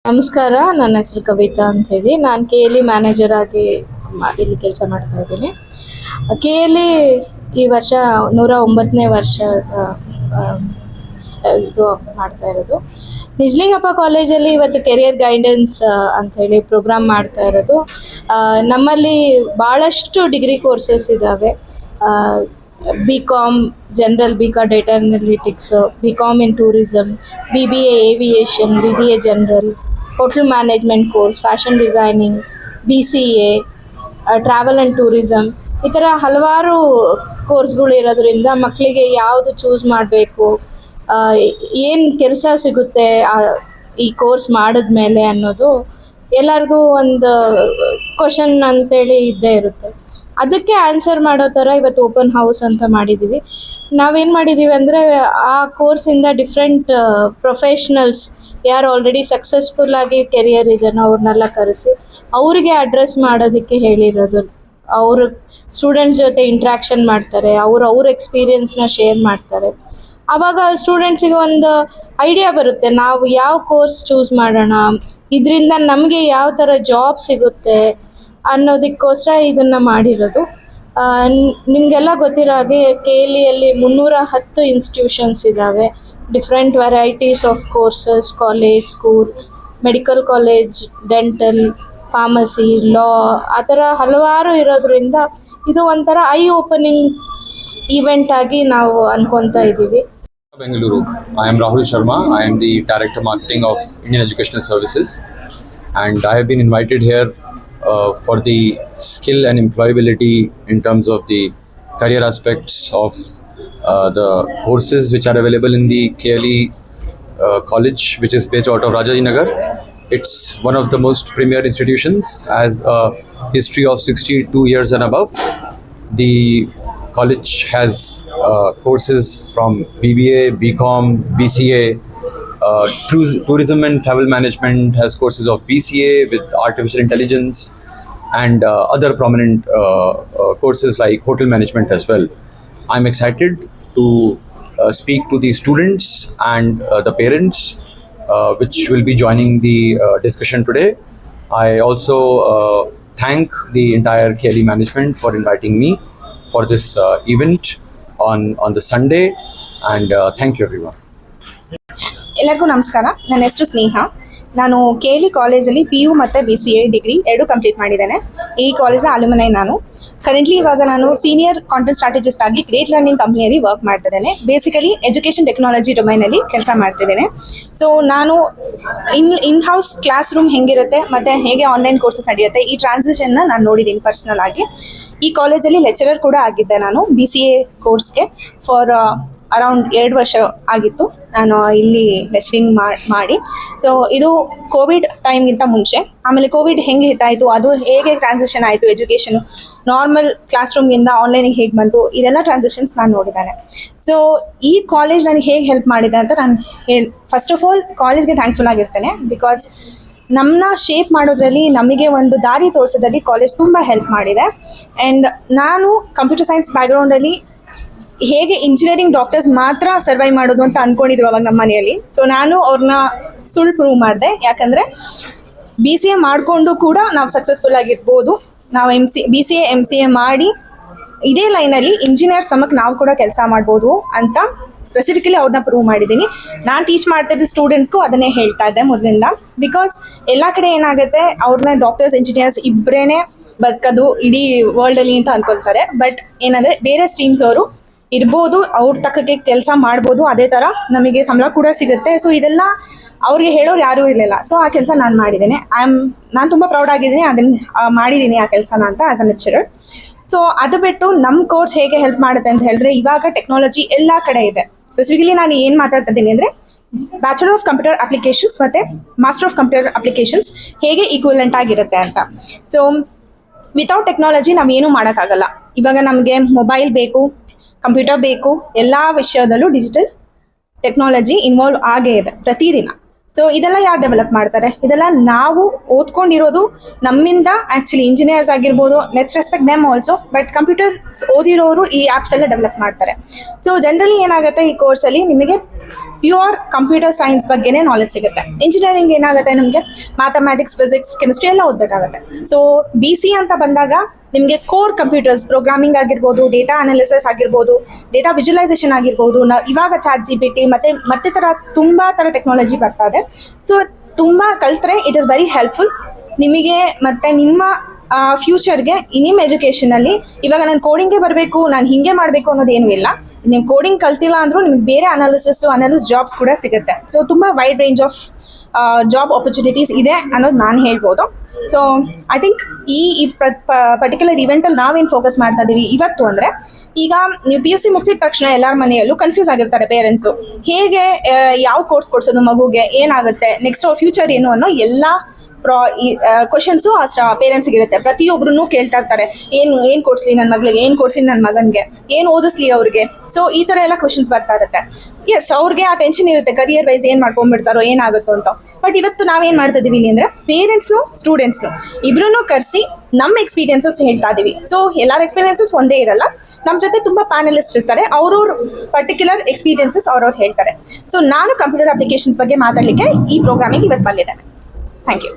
ನಮಸ್ಕಾರ, ನನ್ನ ಹೆಸರು ಕವಿತಾ ಅಂತ ಹೇಳಿ. ನಾನು KLE ಮ್ಯಾನೇಜರ್ ಆಗಿ ಇಲ್ಲಿ ಕೆಲಸ ಮಾಡ್ತಾ ಇದ್ದೀನಿ. KLE ಈ ವರ್ಷ 109ನೇ ವರ್ಷ ಇದು ಮಾಡ್ತಾ ಇರೋದು. ನಿಜಲಿಂಗಪ್ಪ ಕಾಲೇಜಲ್ಲಿ ಇವತ್ತು ಕೆರಿಯರ್ ಗೈಡೆನ್ಸ್ ಅಂತ ಹೇಳಿ ಪ್ರೋಗ್ರಾಮ್ ಮಾಡ್ತಾ ಇರೋದು. ನಮ್ಮಲ್ಲಿ ಭಾಳಷ್ಟು ಡಿಗ್ರಿ ಕೋರ್ಸಸ್ ಇದ್ದಾವೆ. BCom general, BCom data analytics, BCom in tourism, BBA aviation, BBA general, hotel management course, fashion designing, BCA, travel and tourism, ಈ ಥರ ಹಲವಾರು ಕೋರ್ಸ್ಗಳು ಇರೋದ್ರಿಂದ ಮಕ್ಕಳಿಗೆ ಯಾವುದು ಚೂಸ್ ಮಾಡಬೇಕು, ಏನು ಕೆಲಸ ಸಿಗುತ್ತೆ ಈ ಕೋರ್ಸ್ ಮಾಡಿದ್ಮೇಲೆ ಅನ್ನೋದು ಎಲ್ಲರಿಗೂ ಒಂದು ಕ್ವಶನ್ ಅಂತೇಳಿ ಇದ್ದೇ ಇರುತ್ತೆ. ಅದಕ್ಕೆ ಆನ್ಸರ್ ಮಾಡೋ ಥರ ಇವತ್ತು ಓಪನ್ ಹೌಸ್ ಅಂತ ಮಾಡಿದ್ದೀವಿ. ನಾವೇನು ಮಾಡಿದ್ದೀವಿ ಅಂದರೆ, ಆ ಕೋರ್ಸಿಂದ ಡಿಫ್ರೆಂಟ್ ಪ್ರೊಫೆಷ್ನಲ್ಸ್ ಯಾರು ಆಲ್ರೆಡಿ ಸಕ್ಸಸ್ಫುಲ್ಲಾಗಿ ಕೆರಿಯರ್ ಇದನ್ನು ಅವ್ರನ್ನೆಲ್ಲ ಕರೆಸಿ ಅವರಿಗೆ ಅಡ್ರೆಸ್ ಮಾಡೋದಕ್ಕೆ ಹೇಳಿರೋದು. ಅವರು ಸ್ಟೂಡೆಂಟ್ಸ್ ಜೊತೆ ಇಂಟ್ರ್ಯಾಕ್ಷನ್ ಮಾಡ್ತಾರೆ, ಅವ್ರ ಎಕ್ಸ್ಪೀರಿಯನ್ಸ್ನ ಶೇರ್ ಮಾಡ್ತಾರೆ. ಆವಾಗ ಸ್ಟೂಡೆಂಟ್ಸಿಗೆ ಒಂದು ಐಡಿಯಾ ಬರುತ್ತೆ, ನಾವು ಯಾವ ಕೋರ್ಸ್ ಚೂಸ್ ಮಾಡೋಣ, ಇದರಿಂದ ನಮಗೆ ಯಾವ ಥರ ಜಾಬ್ ಸಿಗುತ್ತೆ ಅನ್ನೋದಕ್ಕೋಸ್ಕರ ಇದನ್ನು ಮಾಡಿರೋದು. ನಿಮಗೆಲ್ಲ ಗೊತ್ತಿರೋ ಹಾಗೆ KLEಯಲ್ಲಿ 310 ಇನ್ಸ್ಟಿಟ್ಯೂಷನ್ಸ್ ಇದ್ದಾವೆ. Different varieties of courses, college, school, medical college, dental, pharmacy, law, ಆ ಥರ ಹಲವಾರು ಇರೋದ್ರಿಂದ ಇದು ಒಂಥರ ಐ ಓಪನಿಂಗ್ ಈವೆಂಟ್ ಆಗಿ ನಾವು ಅನ್ಕೊತಾ ಇದ್ದೀವಿ. Bengaluru. I am Rahul Sharma. I am the Director Marketing of Indian Educational Services, and I have been invited here for the skill and employability in terms of the career aspects of the courses which are available in the KLE college, which is based out of Rajajinagar. It's one of the most premier institutions, has a history of 62 years and above. The college has courses from BBA, BCom, BCA, tourism and travel management has courses of BCA with artificial intelligence, and other prominent courses like hotel management as well. I'm excited to speak to the students and the parents which will be joining the discussion today. I also thank the entire KLE management for inviting me for this event on the Sunday, and thank you everyone. ಎಲ್ಲರಿಗೂ ನಮಸ್ಕಾರ. ನನ್ನ ಹೆಸರು ಸ್ನೇಹ. ನಾನು KLE ಕಾಲೇಜಲ್ಲಿ PU ಮತ್ತು BCA degree 2 complete ಮಾಡಿದ್ದೇನೆ. ಈ ಕಾಲೇಜ್ನ ಅಲ್ಯುಮಿನೈ ನಾನು. ಕರೆಂಟ್ಲಿ ಇವಾಗ ನಾನು ಸೀನಿಯರ್ ಕಾಂಟೆಂಟ್ ಸ್ಟ್ರಾಟಜಿಸ್ಟ್ ಆಗಿ ಗ್ರೇಟ್ ಲರ್ನಿಂಗ್ ಕಂಪ್ನಿಯಲ್ಲಿ ವರ್ಕ್ ಮಾಡ್ತಿದ್ದೇನೆ. ಬೇಸಿಕಲಿ ಎಜುಕೇಷನ್ ಟೆಕ್ನಾಲಜಿ ಡೊಮೈನಲ್ಲಿ ಕೆಲಸ ಮಾಡ್ತಿದ್ದೇನೆ. ಸೊ ನಾನು ಇನ್ ಹೌಸ್ ಕ್ಲಾಸ್ ರೂಮ್ ಹೆಂಗಿರುತ್ತೆ ಮತ್ತು ಹೇಗೆ ಆನ್ಲೈನ್ ಕೋರ್ಸಸ್ ನಡೆಯುತ್ತೆ, ಈ ಟ್ರಾನ್ಸಿಷನ್ನ ನಾನು ನೋಡಿದ್ದೀನಿ ಪರ್ಸ್ನಲ್ ಆಗಿ. ಈ ಕಾಲೇಜಲ್ಲಿ ಲೆಕ್ಚರರ್ ಕೂಡ ಆಗಿದ್ದೆ ನಾನು BCA ಕೋರ್ಸ್ಗೆ ಫಾರ್ ಅರೌಂಡ್ 2 ವರ್ಷ ಆಗಿತ್ತು ನಾನು ಇಲ್ಲಿ ಲೆಕ್ಚರಿಂಗ್ ಮಾಡಿ. ಸೊ ಇದು ಕೋವಿಡ್ ಟೈಮ್ಗಿಂತ ಮುಂಚೆ. ಆಮೇಲೆ ಕೋವಿಡ್ ಹೆಂಗೆ ಹಿಟ್ ಆಯಿತು, ಅದು ಹೇಗೆ ಟ್ರಾನ್ಸಿಷನ್ ಆಯಿತು, ಎಜುಕೇಷನು ನಾರ್ಮಲ್ ಕ್ಲಾಸ್ ರೂಮಿಂದ ಆನ್ಲೈನಿಗೆ ಹೇಗೆ ಬಂತು, ಇದೆಲ್ಲ ಟ್ರಾನ್ಸಿಷನ್ಸ್ ನಾನು ನೋಡಿದ್ದೇನೆ. ಸೊ ಈ ಕಾಲೇಜ್ ನನಗೆ ಹೇಗೆ ಹೆಲ್ಪ್ ಮಾಡಿದೆ ಅಂತ ನಾನು ಫಸ್ಟ್ ಆಫ್ ಆಲ್ ಕಾಲೇಜ್ಗೆ ಥ್ಯಾಂಕ್ಫುಲ್ ಆಗಿರ್ತೇನೆ. ಬಿಕಾಸ್ ನಮ್ಮನ್ನ ಶೇಪ್ ಮಾಡೋದ್ರಲ್ಲಿ, ನಮಗೆ ಒಂದು ದಾರಿ ತೋರಿಸೋದ್ರಲ್ಲಿ ಕಾಲೇಜ್ ತುಂಬ ಹೆಲ್ಪ್ ಮಾಡಿದೆ. ಆ್ಯಂಡ್ ನಾನು ಕಂಪ್ಯೂಟರ್ ಸೈನ್ಸ್ ಬ್ಯಾಕ್ಗ್ರೌಂಡಲ್ಲಿ ಹೇಗೆ ಇಂಜಿನಿಯರಿಂಗ್ ಡಾಕ್ಟರ್ಸ್ ಮಾತ್ರ ಸರ್ವೈವ್ ಮಾಡೋದು ಅಂತ ಅಂದ್ಕೊಂಡಿದ್ರು ಅವಾಗ ನಮ್ಮ ಮನೆಯಲ್ಲಿ. ಸೊ ನಾನು ಅವ್ರನ್ನ ಸುಳ್ಳು ಪ್ರೂವ್ ಮಾಡಿದೆ. ಯಾಕಂದರೆ BCA ಮಾಡಿಕೊಂಡು ಕೂಡ ನಾವು ಸಕ್ಸಸ್ಫುಲ್ ಆಗಿರ್ಬೋದು, ನಾವು BCA MCA ಮಾಡಿ ಇದೇ ಲೈನಲ್ಲಿ ಇಂಜಿನಿಯರ್ ಸಮಕ್ಕೆ ನಾವು ಕೂಡ ಕೆಲಸ ಮಾಡ್ಬೋದು ಅಂತ ಸ್ಪೆಸಿಫಿಕಲಿ ಅವ್ರನ್ನ ಪ್ರೂವ್ ಮಾಡಿದ್ದೀನಿ. ನಾನು ಟೀಚ್ ಮಾಡ್ತಿದ್ದ ಸ್ಟೂಡೆಂಟ್ಸ್ಗೂ ಅದನ್ನೇ ಹೇಳ್ತಾ ಇದ್ದೆ ಮೊದಲಿಂದ. ಬಿಕಾಸ್ ಎಲ್ಲ ಕಡೆ ಏನಾಗುತ್ತೆ, ಅವ್ರನ್ನ ಡಾಕ್ಟರ್ಸ್, ಇಂಜಿನಿಯರ್ಸ್ ಇಬ್ಬರೇ ಬದುಕೋದು ಇಡೀ ವರ್ಲ್ಡಲ್ಲಿ ಅಂತ ಅಂದ್ಕೊಳ್ತಾರೆ. ಬಟ್ ಏನಂದರೆ ಬೇರೆ ಸ್ಟ್ರೀಮ್ಸ್ ಅವರು ಇರ್ಬೋದು, ಅವ್ರ ತಕ್ಕಗೆ ಕೆಲಸ ಮಾಡ್ಬೋದು, ಅದೇ ಥರ ನಮಗೆ ಸಂಬಳ ಕೂಡ ಸಿಗುತ್ತೆ. ಸೊ ಇದೆಲ್ಲ ಅವ್ರಿಗೆ ಹೇಳೋರು ಯಾರೂ ಇರಲಿಲ್ಲ. ಸೊ ಆ ಕೆಲಸ ನಾನು ಮಾಡಿದ್ದೇನೆ. ನಾನು ತುಂಬ ಪ್ರೌಡ್ ಆಗಿದ್ದೀನಿ, ಅದನ್ನು ಮಾಡಿದ್ದೀನಿ ಆ ಕೆಲಸನ ಅಂತ ಆ್ಯಸ್ ಅ ಲೆಕ್ಚರರ್. ಸೊ ಅದು ಬಿಟ್ಟು ನಮ್ಮ ಕೋರ್ಸ್ ಹೇಗೆ ಹೆಲ್ಪ್ ಮಾಡುತ್ತೆ ಅಂತ ಹೇಳಿದ್ರೆ, ಇವಾಗ ಟೆಕ್ನಾಲಜಿ ಎಲ್ಲ ಕಡೆ ಇದೆ. ಸ್ಪೆಸಿಫಿಕಲಿ ನಾನು ಏನು ಮಾತಾಡ್ತಿದ್ದೀನಿ ಅಂದರೆ, ಬ್ಯಾಚುಲರ್ ಆಫ್ ಕಂಪ್ಯೂಟರ್ ಅಪ್ಲಿಕೇಶನ್ಸ್ ಮತ್ತು ಮಾಸ್ಟರ್ ಆಫ್ ಕಂಪ್ಯೂಟರ್ ಅಪ್ಲಿಕೇಶನ್ಸ್ ಹೇಗೆ ಈಕ್ವಲೆಂಟ್ ಆಗಿರುತ್ತೆ ಅಂತ. ಸೊ ವಿತೌಟ್ ಟೆಕ್ನಾಲಜಿ ನಾವೇನೂ ಮಾಡೋಕ್ಕಾಗಲ್ಲ. ಇವಾಗ ನಮಗೆ ಮೊಬೈಲ್ ಬೇಕು, ಕಂಪ್ಯೂಟರ್ ಬೇಕು, ಎಲ್ಲ ವಿಷಯದಲ್ಲೂ ಡಿಜಿಟಲ್ ಟೆಕ್ನಾಲಜಿ ಇನ್ವಾಲ್ವ್ ಆಗೇ ಇದೆ ಪ್ರತಿದಿನ. ಸೊ ಇದೆಲ್ಲ ಯಾರು ಡೆವಲಪ್ ಮಾಡ್ತಾರೆ? ಇದೆಲ್ಲ ನಾವು ಓದ್ಕೊಂಡಿರೋದು ನಮ್ಮಿಂದ. ಆ್ಯಕ್ಚುಲಿ ಇಂಜಿನಿಯರ್ಸ್ ಆಗಿರ್ಬೋದು, let's respect them also. But computers ಓದಿರೋರು ಈ ಆ್ಯಪ್ಸ್ ಎಲ್ಲ ಡೆವಲಪ್ ಮಾಡ್ತಾರೆ. ಸೊ ಜನರಲಿ ಏನಾಗುತ್ತೆ, ಈ ಕೋರ್ಸಲ್ಲಿ ನಿಮಗೆ ಪ್ಯೂರ್ ಕಂಪ್ಯೂಟರ್ ಸೈನ್ಸ್ ಬಗ್ಗೆನೇ ನಾಲೆಜ್ ಸಿಗುತ್ತೆ. ಇಂಜಿನಿಯರಿಂಗ್ ಏನಾಗುತ್ತೆ, ನಮಗೆ ಮ್ಯಾಥಮೆಟಿಕ್ಸ್, ಫಿಸಿಕ್ಸ್, ಕೆಮಿಸ್ಟ್ರಿ ಎಲ್ಲ ಓದಬೇಕಾಗುತ್ತೆ. ಸೊ BC ಅಂತ ಬಂದಾಗ ನಿಮಗೆ ಕೋರ್ ಕಂಪ್ಯೂಟರ್ಸ್, ಪ್ರೋಗ್ರಾಮಿಂಗ್ ಆಗಿರ್ಬೋದು, ಡೇಟಾ ಅನಾಲಿಸಿಸ್ ಆಗಿರ್ಬೋದು, ಡೇಟಾ ವಿಜುವಲೈಸೇಷನ್ ಆಗಿರ್ಬೋದು, ಇವಾಗ ChatGPT ಮತ್ತೆ ಥರ ತುಂಬ ಥರ ಟೆಕ್ನಾಲಜಿ ಬರ್ತಾ ಇದೆ. ಸೊ ತುಂಬ ಕಲ್ತ್ರೆ ಇಟ್ ಇಸ್ ವೆರಿ ಹೆಲ್ಪ್ಫುಲ್ ನಿಮಗೆ ಮತ್ತು ನಿಮ್ಮ ಫ್ಯೂಚರ್ಗೆ. ನಿಮ್ಮ ಎಜುಕೇಷನಲ್ಲಿ ಇವಾಗ ನಾನು ಕೋಡಿಂಗೇ ಬರಬೇಕು, ನಾನು ಹಿಂಗೆ ಮಾಡಬೇಕು ಅನ್ನೋದೇನೂ ಇಲ್ಲ. ನೀವು ಕೋಡಿಂಗ್ ಕಲ್ತಿಲ್ಲ ಅಂದರೂ ನಿಮಗೆ ಬೇರೆ ಅನಾಲಿಸ್ ಜಾಬ್ಸ್ ಕೂಡ ಸಿಗುತ್ತೆ. ಸೊ ತುಂಬ wide range of job opportunities ಇದೆ ಅನ್ನೋದು ನಾನು ಹೇಳ್ಬೋದು. ಸೊ ಐ ಥಿಂಕ್ ಈ ಪರ್ಟಿಕ್ಯುಲರ್ ಇವೆಂಟಲ್ಲಿ ನಾವೇನು ಫೋಕಸ್ ಮಾಡ್ತಾ ಇದ್ದೀವಿ ಇವತ್ತು ಅಂದರೆ, ಈಗ ನೀವು PUC ಮುಗಿಸಿದ ತಕ್ಷಣ ಎಲ್ಲರ ಮನೆಯಲ್ಲೂ ಕನ್ಫ್ಯೂಸ್ ಆಗಿರ್ತಾರೆ ಪೇರೆಂಟ್ಸು. ಹೇಗೆ ಯಾವ ಕೋರ್ಸ್ ಕೊಡ್ಸೋದು ಮಗುಗೆ, ಏನಾಗುತ್ತೆ ನೆಕ್ಸ್ಟ್ ಫ್ಯೂಚರ್ ಏನು ಅನ್ನೋ ಎಲ್ಲ ಕ್ವಶನ್ಸು ಪೇರೆಂಟ್ಸ್ಗೆ ಇರುತ್ತೆ. ಪ್ರತಿಯೊಬ್ಬರೂ ಕೇಳ್ತಾ ಇರ್ತಾರೆ, ಏನು ಕೊಡಿಸ್ಲಿ ನನ್ನ ಮಗಳಿಗೆ, ಏನು ಕೊಡಿಸ್ಲಿ ನನ್ನ ಮಗನಿಗೆ, ಏನು ಓದಿಸ್ಲಿ ಅವ್ರಿಗೆ. ಸೊ ಈ ಥರ ಎಲ್ಲ ಕ್ವಶನ್ಸ್ ಬರ್ತಾ ಇರುತ್ತೆ. ಎಸ್, ಅವ್ರಿಗೆ ಆ ಟೆನ್ಷನ್ ಇರುತ್ತೆ, ಕರಿಯರ್ ವೈಸ್ ಏನು ಮಾಡ್ಕೊಂಡ್ಬಿಡ್ತಾರೋ, ಏನಾಗುತ್ತೋ ಅಂತ. ಬಟ್ ಇವತ್ತು ನಾವೇನು ಮಾಡ್ತಾ ಇದ್ದೀವಿ ಅಂದರೆ, ಪೇರೆಂಟ್ಸ್ನು ಸ್ಟೂಡೆಂಟ್ಸ್ನು ಇಬ್ಬರೂ ಕರೆಸಿ ನಮ್ಮ ಎಕ್ಸ್ಪೀರಿಯನ್ಸಸ್ ಹೇಳ್ತಾ ಇದ್ದೀವಿ. ಸೊ ಎಲ್ಲರ ಎಕ್ಸ್ಪೀರಿಯನ್ಸಸ್ ಒಂದೇ ಇರಲ್ಲ, ನಮ್ಮ ಜೊತೆ ತುಂಬ ಪ್ಯಾನಲಿಸ್ಟ್ ಇರ್ತಾರೆ, ಅವ್ರವ್ರ ಪರ್ಟಿಕ್ಯುಲರ್ ಎಕ್ಸ್ಪೀರಿಯನ್ಸಸ್ ಅವ್ರವ್ರು ಹೇಳ್ತಾರೆ. ಸೊ ನಾನು ಕಂಪ್ಯೂಟರ್ ಅಪ್ಲಿಕೇಶನ್ಸ್ ಬಗ್ಗೆ ಮಾತಾಡಲಿಕ್ಕೆ ಈ ಪ್ರೋಗ್ರಾಮಿಗೆ ಇವತ್ತು ಬಂದಿದ್ದೇನೆ. Thank you.